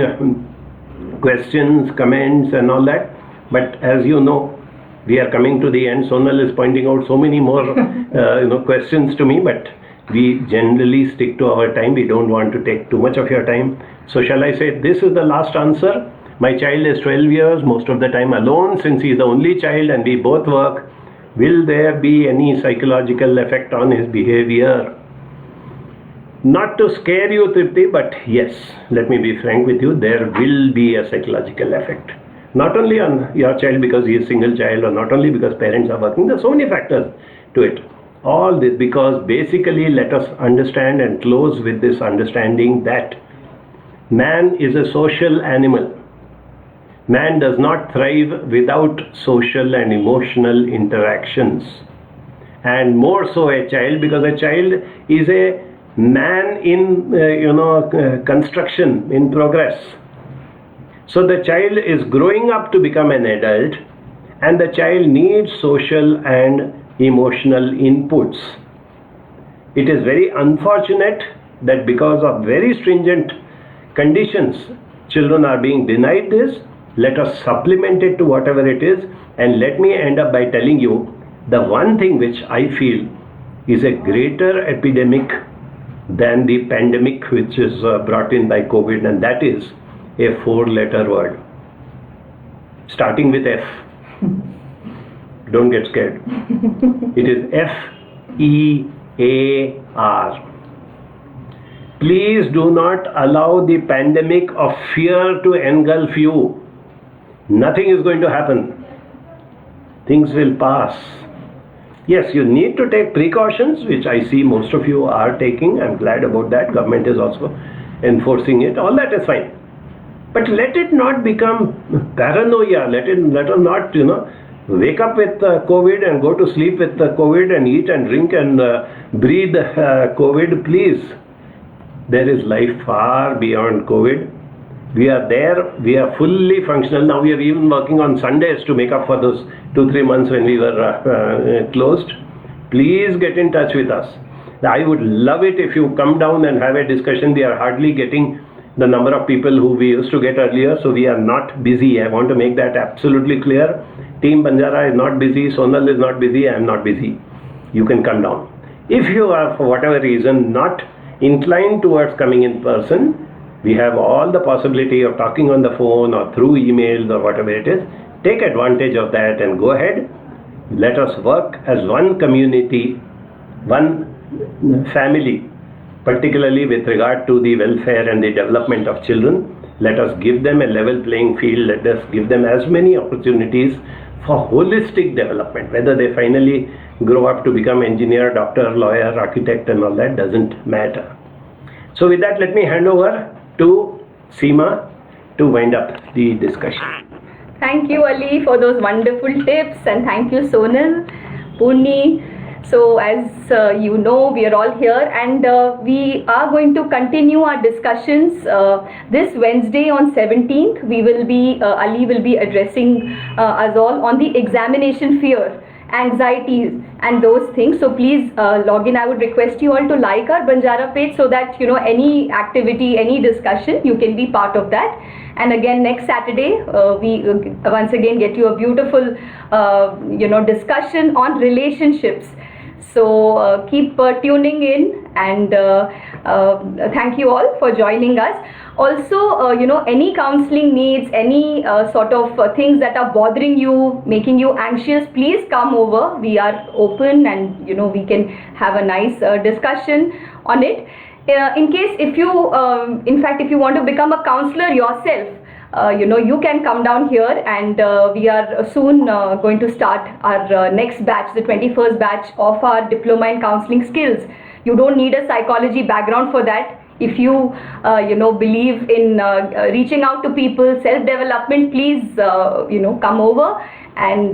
questions, comments and all that. But as you know, we are coming to the end. Sonal is pointing out so many more questions to me, but we generally stick to our time. We don't want to take too much of your time. So shall I say this is the last answer? My child is 12 years, most of the time alone since he is the only child and we both work. Will there be any psychological effect on his behavior? Not to scare you, Tripti, but yes, let me be frank with you, there will be a psychological effect. Not only on your child because he is single child, or not only because parents are working. There are so many factors to it. All this because basically let us understand and close with this understanding that man is a social animal. Man does not thrive without social and emotional interactions. And more so a child, because a child is a man in construction, in progress. So the child is growing up to become an adult, and the child needs social and emotional inputs. It is very unfortunate that because of very stringent conditions, children are being denied this. Let us supplement it to whatever it is, and let me end up by telling you the one thing which I feel is a greater epidemic than the pandemic which is brought in by COVID, and that is a 4-letter word starting with F. Don't get scared. It is F-E-A-R. Please do not allow the pandemic of fear to engulf you. Nothing is going to happen. Things will pass. Yes, you need to take precautions, which I see most of you are taking. I'm glad about that. Government is also enforcing it. All that is fine. But let it not become paranoia. Let us not, wake up with COVID and go to sleep with COVID and eat and drink and breathe COVID. Please. There is life far beyond COVID. We are there. We are fully functional. Now we are even working on Sundays to make up for those 2-3 months when we were closed. Please get in touch with us. I would love it if you come down and have a discussion. We are hardly getting the number of people who we used to get earlier, so we are not busy. I want to make that absolutely clear. Team Banjara is not busy, Sonal is not busy, I am not busy. You can come down. If you are for whatever reason not inclined towards coming in person, we have all the possibility of talking on the phone or through emails or whatever it is. Take advantage of that and go ahead. Let us work as one community, one family, particularly with regard to the welfare and the development of children. Let us give them a level playing field. Let us give them as many opportunities for holistic development. Whether they finally grow up to become engineer, doctor, lawyer, architect and all that doesn't matter. So with that, let me hand over to Seema to wind up the discussion. Thank you, Ali, for those wonderful tips, and thank you, Sonal, Purni. So as you know, we are all here, and we are going to continue our discussions this Wednesday on 17th. We will be, Ali will be addressing us all on the examination fear, anxieties and those things. So please log in. I would request you all to like our Banjara page so that any activity, any discussion, you can be part of that. And again, next Saturday, we once again get you a beautiful discussion on relationships. So keep tuning in, and thank you all for joining us. Also, any counseling needs, any sort of things that are bothering you, making you anxious, please come over. We are open, and we can have a nice discussion on it. In case if you, in fact, if you want to become a counselor yourself, you can come down here, and we are soon going to start our next batch, the 21st batch of our Diploma in Counseling Skills. You don't need a psychology background for that. If you, believe in reaching out to people, self-development, please, come over, and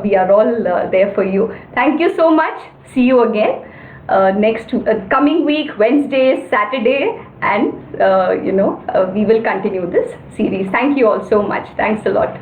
we are all there for you. Thank you so much. See you again next coming week, Wednesday, Saturday, and we will continue this series. Thank you all so much. Thanks a lot.